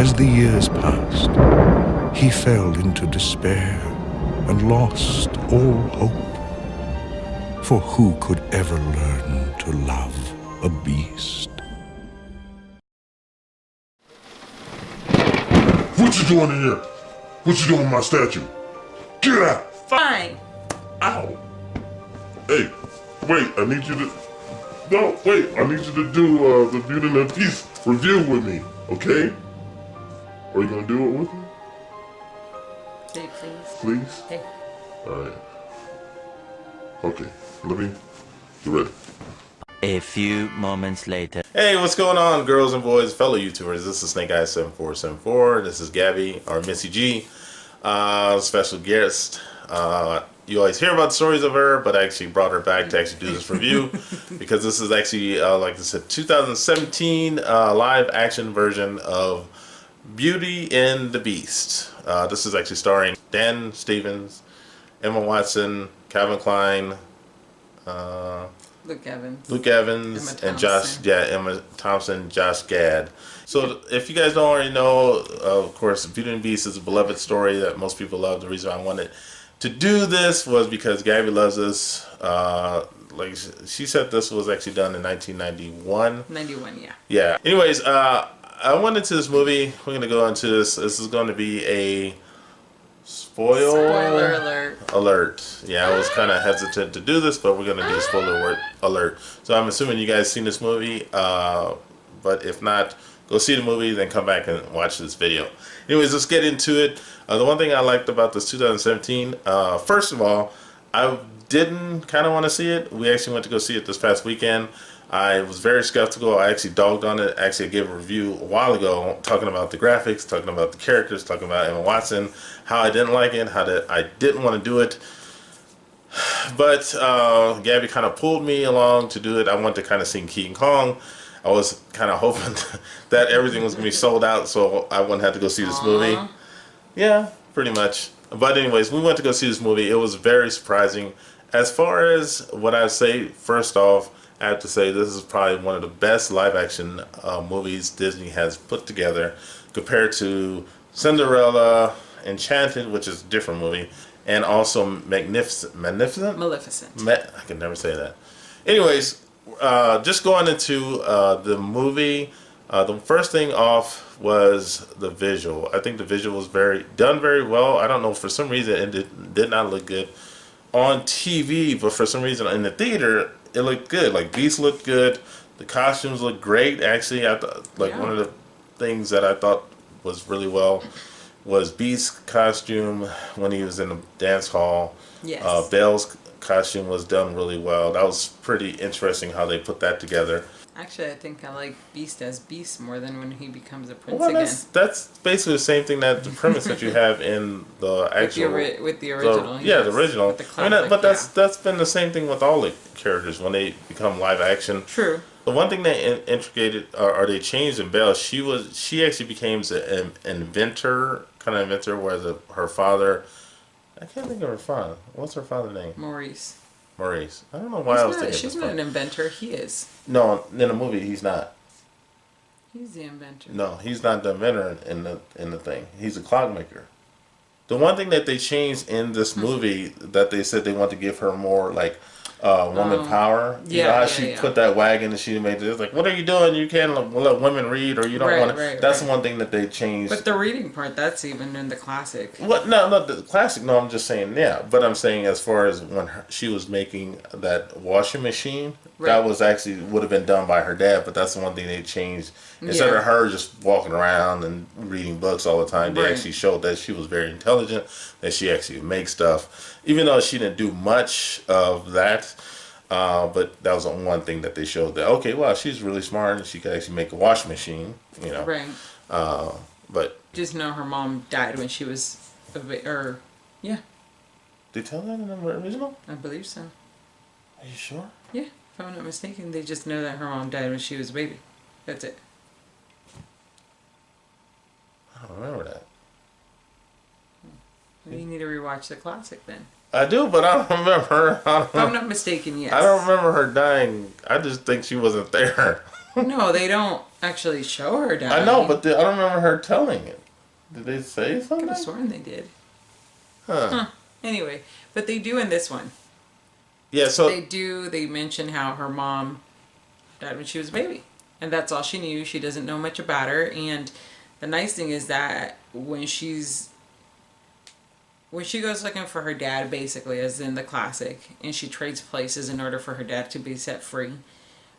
As the years passed, he fell into despair and lost all hope. For who could ever learn to love a beast? What you doing in here? What you doing with my statue? Get out! Fine. Ow! Hey, wait, I need you to... No, wait, I need you to do the Beauty and the Beast review with me, okay? Are you gonna do it with me? Hey, please. Please? Hey. Alright. Okay, let me... You ready? A few moments later. Hey, what's going on, girls and boys, fellow YouTubers? This is Snake Eyes 7474. This is Gabby, or Missy G, special guest. You always hear about the stories of her, but I actually brought her back to actually do this review because this is actually, like I said, 2017 live action version of Beauty and the Beast. This is actually starring Dan Stevens, Emma Watson, Calvin Klein, Luke Evans, Emma and Emma Thompson, Josh Gad. So if you guys don't already know, of course, Beauty and the Beast is a beloved story that most people love. The reason I wanted to do this was because Gabby loves this. Like she said, this was actually done in 1991. 91, yeah. Yeah. Anyways, I went into this movie. We're going to go into this. This is going to be a spoiler alert. Yeah, I was kind of hesitant to do this, but we're going to do a spoiler alert. So I'm assuming you guys seen this movie. But if not, go see the movie, then come back and watch this video. Anyways, let's get into it. The one thing I liked about this 2017, first of all, I didn't kind of want to see it. We actually went to go see it this past weekend. I was very skeptical. I actually dogged on it. Actually, I gave a review a while ago talking about the graphics, talking about the characters, talking about Emma Watson, how I didn't like it, how I didn't want to do it. But Gabby kind of pulled me along to do it. I wanted to kind of see King Kong. I was kind of hoping that everything was going to be sold out so I wouldn't have to go see this movie. Yeah, pretty much. But anyways, we went to go see this movie. It was very surprising. As far as what I say, first off, I have to say this is probably one of the best live-action movies Disney has put together compared to Cinderella, Enchanted, which is a different movie, and also Maleficent? I can never say that. Anyways, just going into the movie, the first thing off was the visual. I think the visual was done very well. I don't know, for some reason it did not look good on TV, but for some reason in the theater it looked good. Like Beast looked good, the costumes looked great. Actually, I thought one of the things that I thought was really well was Beast's costume when he was in the dance hall. Yes. Belle's costume was done really well. That was pretty interesting how they put that together. Actually, I think I like Beast as Beast more than when he becomes a prince Well, again. that's basically the same thing, that the premise that you have in the actual with the original. The original. With the classic, but that's been the same thing with all the characters when they become live action. True. The one thing they integrated or they changed in Belle, she actually became an inventor, whereas her father, I can't think of her father. What's her father's name? Maurice. I don't know why I was thinking. She's not an inventor. He is. No, in the movie he's not. He's the inventor. No, he's not the inventor in the thing. He's a clockmaker. The one thing that they changed in this movie that they said they want to give her more like woman power. You know how she put that wagon and she made it. It's like, what are you doing? You can't let women read, or you don't want to. That's the one thing that they changed. But the reading part, that's even in the classic. What? No, the classic. No, I'm just saying. Yeah, but I'm saying as far as when she was making that washing machine, that was actually would have been done by her dad. But that's the one thing they changed. Instead of her just walking around and reading books all the time, they actually showed that she was very intelligent, that she actually could make stuff. Even though she didn't do much of that, but that was the one thing that they showed, that, okay, wow, she's really smart and she could actually make a washing machine, you know. Right. But just know her mom died when she was yeah. They tell that in the original? I believe so. Are you sure? Yeah, if I'm not mistaken, they just know that her mom died when she was a baby. That's it. I don't remember that. Well, you need to rewatch the classic then. I do, but I don't remember her. If I'm not mistaken, yes. I don't remember her dying. I just think she wasn't there. No, they don't actually show her dying. I know, but I don't remember her telling it. Did they say I could something? have sworn they did. Huh. Anyway, but they do in this one. Yeah, so They mention how her mom died when she was a baby. And that's all she knew. She doesn't know much about her. And the nice thing is that when she goes looking for her dad, basically, as in the classic, and she trades places in order for her dad to be set free,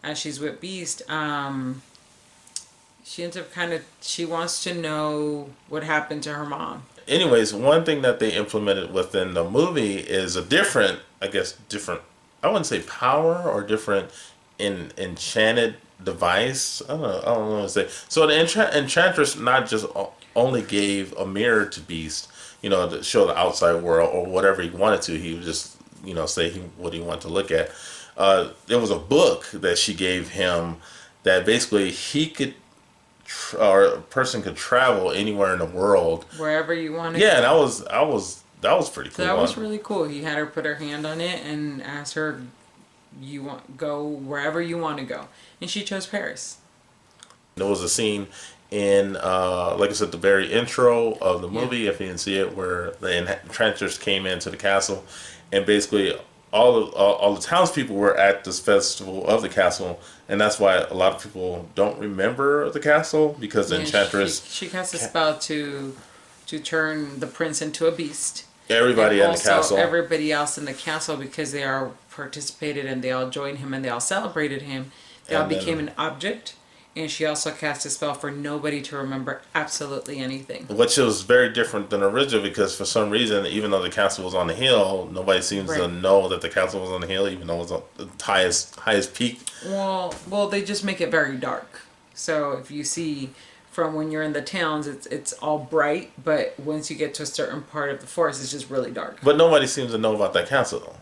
as she's with Beast, she ends up she wants to know what happened to her mom. anyways, one thing that they implemented within the movie is a different, I wouldn't say power or different enchanted device. I don't know what to say. So the enchantress not just only gave a mirror to Beast, to show the outside world or whatever he wanted to. He would just, say what he wanted to look at. There was a book that she gave him that basically he could, or a person could travel anywhere in the world, Wherever you want to yeah, go. and that was pretty cool. That was really cool. He had her put her hand on it and asked her, go wherever you want to go. And she chose Paris. There was a scene in, like I said, the very intro of the movie, if you didn't see it, where the enchantress came into the castle, and basically all the townspeople were at this festival of the castle, and that's why a lot of people don't remember the castle, because the enchantress... She cast a spell to turn the prince into a beast. Everybody in the castle. Everybody else in the castle, because they all participated and they all joined him and they all celebrated him, they all became an object. And she also cast a spell for nobody to remember absolutely anything. Which was very different than original, because for some reason, even though the castle was on the hill, nobody seems to know that the castle was on the hill, even though it was on the highest peak. Well, they just make it very dark. So if you see from when you're in the towns, it's all bright, but once you get to a certain part of the forest, it's just really dark. But nobody seems to know about that castle, though.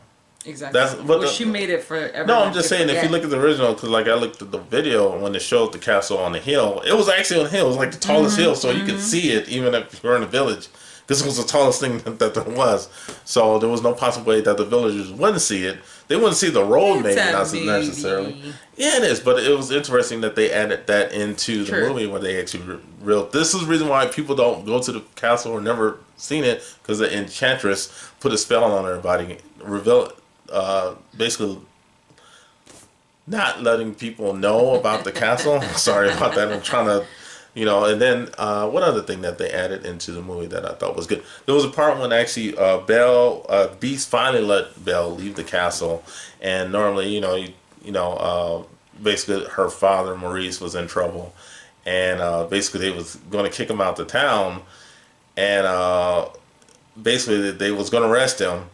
Exactly. She made it for everyone. No, I'm just saying, if you look at the original, because I looked at the video when they showed the castle on the hill, it was actually on the hill. It was like the tallest hill, so you could see it even if you're in a village, because it was the tallest thing that there was. So there was no possible way that the villagers wouldn't see it. They wouldn't see the road, maybe not necessarily. Yeah, it is, but it was interesting that they added that into the movie, where they actually this is the reason why people don't go to the castle or never seen it, because the enchantress put a spell on everybody, basically not letting people know about the castle. Sorry about that. I'm trying to, and then one other thing that they added into the movie that I thought was good. There was a part when actually Beast finally let Belle leave the castle, and normally, basically her father, Maurice, was in trouble, and basically they was going to kick him out the town, and basically they was going to arrest him,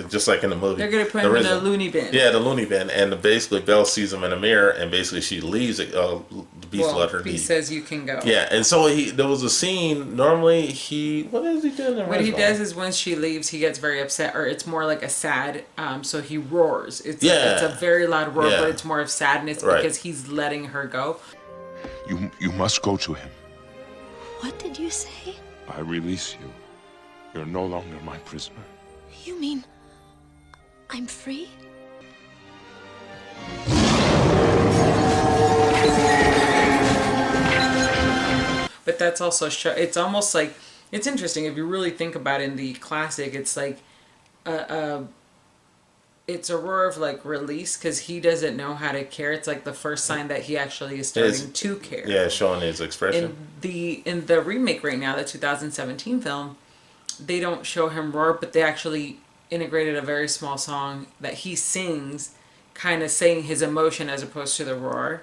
just like in the movie. They're going to put him in a loony bin. Yeah, the loony bin. And basically Belle sees him in a mirror, and basically she leaves it. The Beast let her leave. Beast says you can go. Yeah, and so there was a scene, normally what does he do? What he does is once she leaves, he gets very upset, or it's more like a sad, so he roars. It's a very loud roar, but it's more of sadness because he's letting her go. You must go to him. What did you say? I release you. You're no longer my prisoner. You mean I'm free? But that's also it's almost like, it's interesting if you really think about it. In the classic, it's like it's a roar of like release, because he doesn't know how to care. It's like the first sign that he actually is starting to care. Yeah, showing his expression. In the remake right now, the 2017 film, they don't show him roar, but they actually integrated a very small song that he sings, kind of saying his emotion as opposed to the roar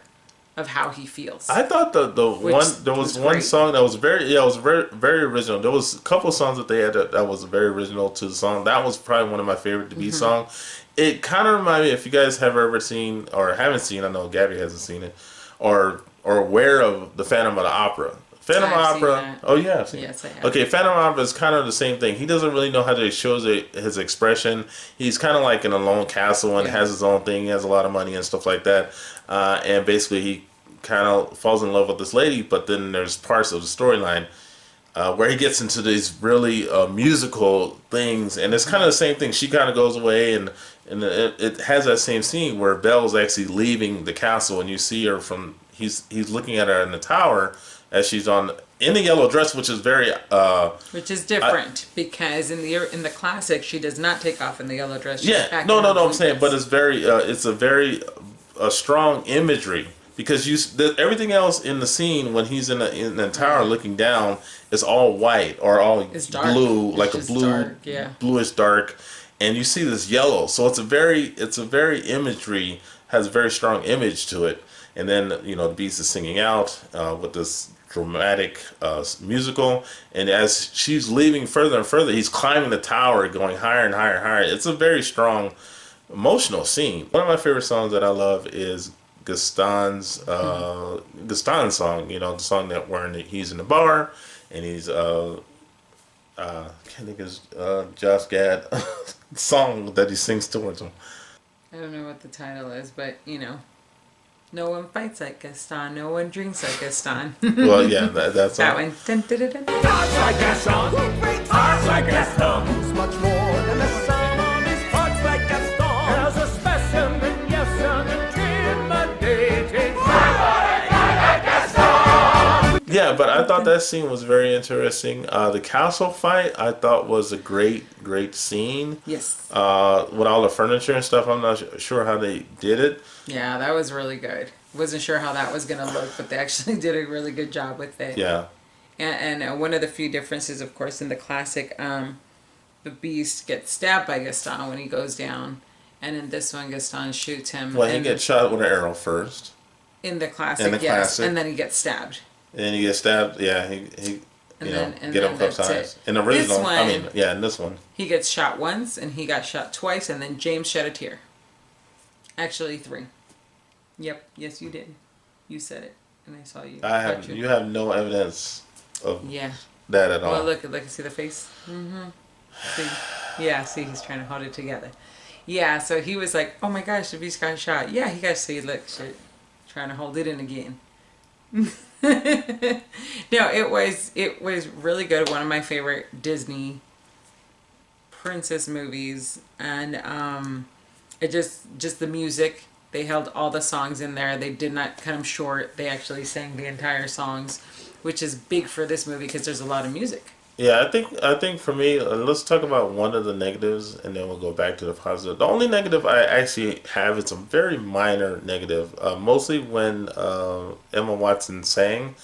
of how he feels. I thought there was one song that was very original. There was a couple songs that they had that was very original to the song. That was probably one of my favorite to be song. It kind of reminded me, if you guys have ever seen or haven't seen, I know Gabby hasn't seen it, or aware of the Phantom of the Opera. Phantom Opera. Oh yeah, I've seen yes, I have. Okay, Phantom Opera is kind of the same thing. He doesn't really know how to show his expression. He's kind of like in a lone castle and has his own thing. He has a lot of money and stuff like that. And basically, he kind of falls in love with this lady. But then there's parts of the storyline where he gets into these really musical things, and it's kind of the same thing. She kind of goes away, and it has that same scene where Belle's actually leaving the castle, and you see her from he's looking at her in the tower as she's in the yellow dress, which is very which is different because in the classic she does not take off in the yellow dress. She's back no in her blue I'm saying, dress. but it's a very strong imagery because everything else in the scene when he's in the tower looking down is all white or all blue, like a blue, bluish dark, and you see this yellow. So it's a very imagery, has a very strong image to it. And then the Beast is singing out with this dramatic musical, and as she's leaving further and further, he's climbing the tower, going higher and higher and higher. It's a very strong emotional scene. One of my favorite songs that I love is Gaston's song, the song that he's in the bar and he's I can't think of his Josh Gad song that he sings towards him. I don't know what the title is, but no one fights like Gaston, no one drinks like Gaston. Well, yeah, that's that one. Dun, dun, dun, dun. Hearts like Gaston, hearts like Gaston. Who's much more than the sum of his hearts like Gaston. As a specimen, yes, unintimidating. Yeah, but I thought that scene was very interesting. The castle fight I thought was a great scene. Yes. With all the furniture and stuff, I'm not sure how they did it. Yeah, that was really good. Wasn't sure how that was going to look, but they actually did a really good job with it. Yeah. And one of the few differences, of course, in the classic, the Beast gets stabbed by Gaston when he goes down. And in this one, Gaston shoots him. Well, he gets shot with an arrow first. In the classic, yes. And then he gets stabbed. And then he gets stabbed, yeah, he get him a couple times. In the original, in this one. He gets shot once, and he got shot twice, and then James shed a tear. Actually, 3. Yep, yes, you did. You said it, and I saw you. You have no evidence of that at all. Well, look, see the face? Mm-hmm. See? Yeah, see, he's trying to hold it together. Yeah, so he was like, oh my gosh, the Beast got shot. Yeah, he got see, look, shit, trying to hold it in again. No, it was really good. One of my favorite Disney princess movies, and it just the music. They held all the songs in there. They did not cut them short. They actually sang the entire songs, which is big for this movie because there's a lot of music. Yeah, I think for me, let's talk about one of the negatives, and then we'll go back to the positive. The only negative I actually have is a very minor negative. Mostly when Emma Watson sang,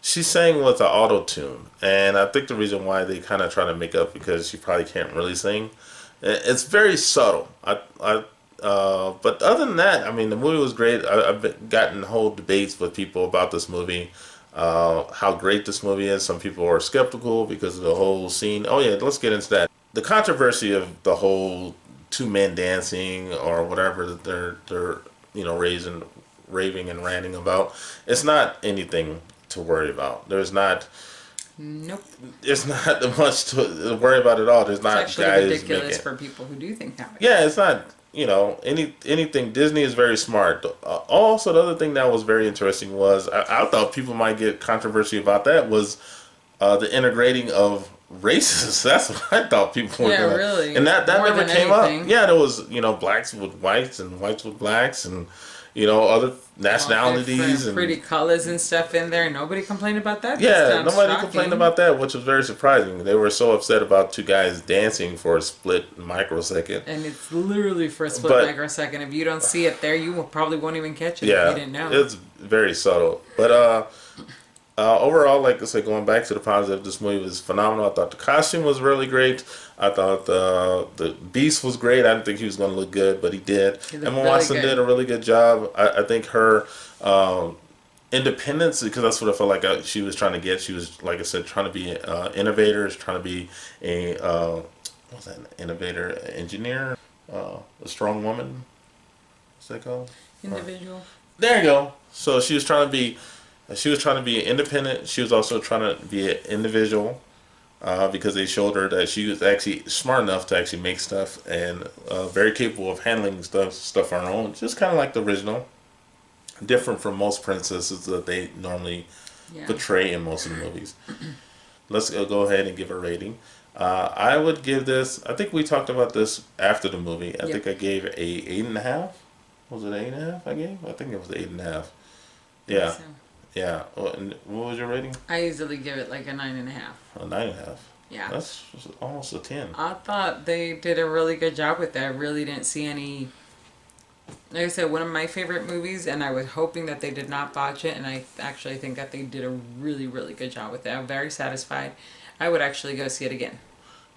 she sang with an auto-tune, and I think the reason why they kind of try to make up because she probably can't really sing. It's very subtle. But other than that, I mean, the movie was great. I've gotten whole debates with people about this movie. How great this movie is. Some people are skeptical because of the whole scene. Oh yeah, let's get into that. The controversy of the whole 2 men dancing or whatever that they're raving and ranting about. It's not anything to worry about. There's not. Nope. It's not much to worry about at all. There's not it's actually guys ridiculous for people who do think that way. Yeah, it's not. Anything. Disney is very smart. Also, the other thing that was very interesting was I thought people might get controversy about that was the integrating of races. That's what I thought people were doing. Yeah, really. And that never came up. Yeah, there was blacks with whites and whites with blacks and other nationalities and pretty colors and stuff in there. Nobody complained about that. Yeah, nobody complained about that, which was very surprising. They were so upset about 2 guys dancing for a split microsecond. And it's literally for a split microsecond. If you don't see it there, you probably won't even catch it if you didn't know. It's very subtle. But overall, like I said, going back to the positive, this movie was phenomenal. I thought the costume was really great. I thought the Beast was great. I didn't think he was going to look good, but he did. Emma Watson did a really good job. I think her independence, because that's what I felt like she was trying to get. She was, like I said, trying to be innovators, trying to be what's that? Innovator, engineer, a strong woman. What's that called? Individual. There you go. So she was trying to be independent. She was also trying to be an individual. Because they showed her that she was actually smart enough to actually make stuff and very capable of handling stuff on her own. Just kind of like the original. Different from most princesses that they normally portray in most of the movies. Let's go ahead and give a rating. I would give this, I think we talked about this after the movie. I think I gave a 8.5. Was it 8.5 I gave? I think it was 8.5. Yeah. So, Yeah. And what was your rating? I easily give it like a 9.5. A 9.5. Yeah. That's almost a 10. I thought they did a really good job with that. I really didn't see any. Like I said, one of my favorite movies, and I was hoping that they did not botch it, and I actually think that they did a really, really good job with it. I'm very satisfied. I would actually go see it again.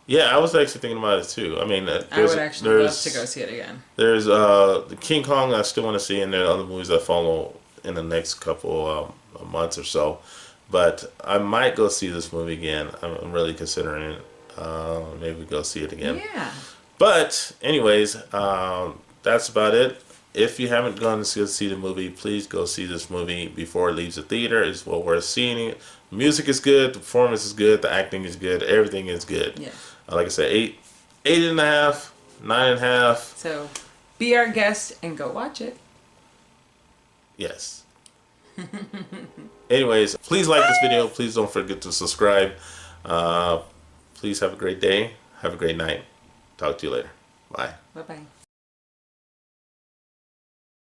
Yeah, I was actually thinking about it too. I mean, I would actually love to go see it again. There's the King Kong I still want to see, and there are other movies that follow in the next couple months or so. But I might go see this movie again. I'm really considering it. Maybe go see it again. Yeah. But anyways, that's about it. If you haven't gone to see the movie, please go see this movie before it leaves the theater. It's well worth seeing it. The music is good, the performance is good, the acting is good, everything is good. Yeah. Like I said, 8.5, 9.5. So, be our guest and go watch it. Yes. Anyways, please like this video. Please don't forget to subscribe. Please have a great day. Have a great night. Talk to you later. Bye. Bye-bye.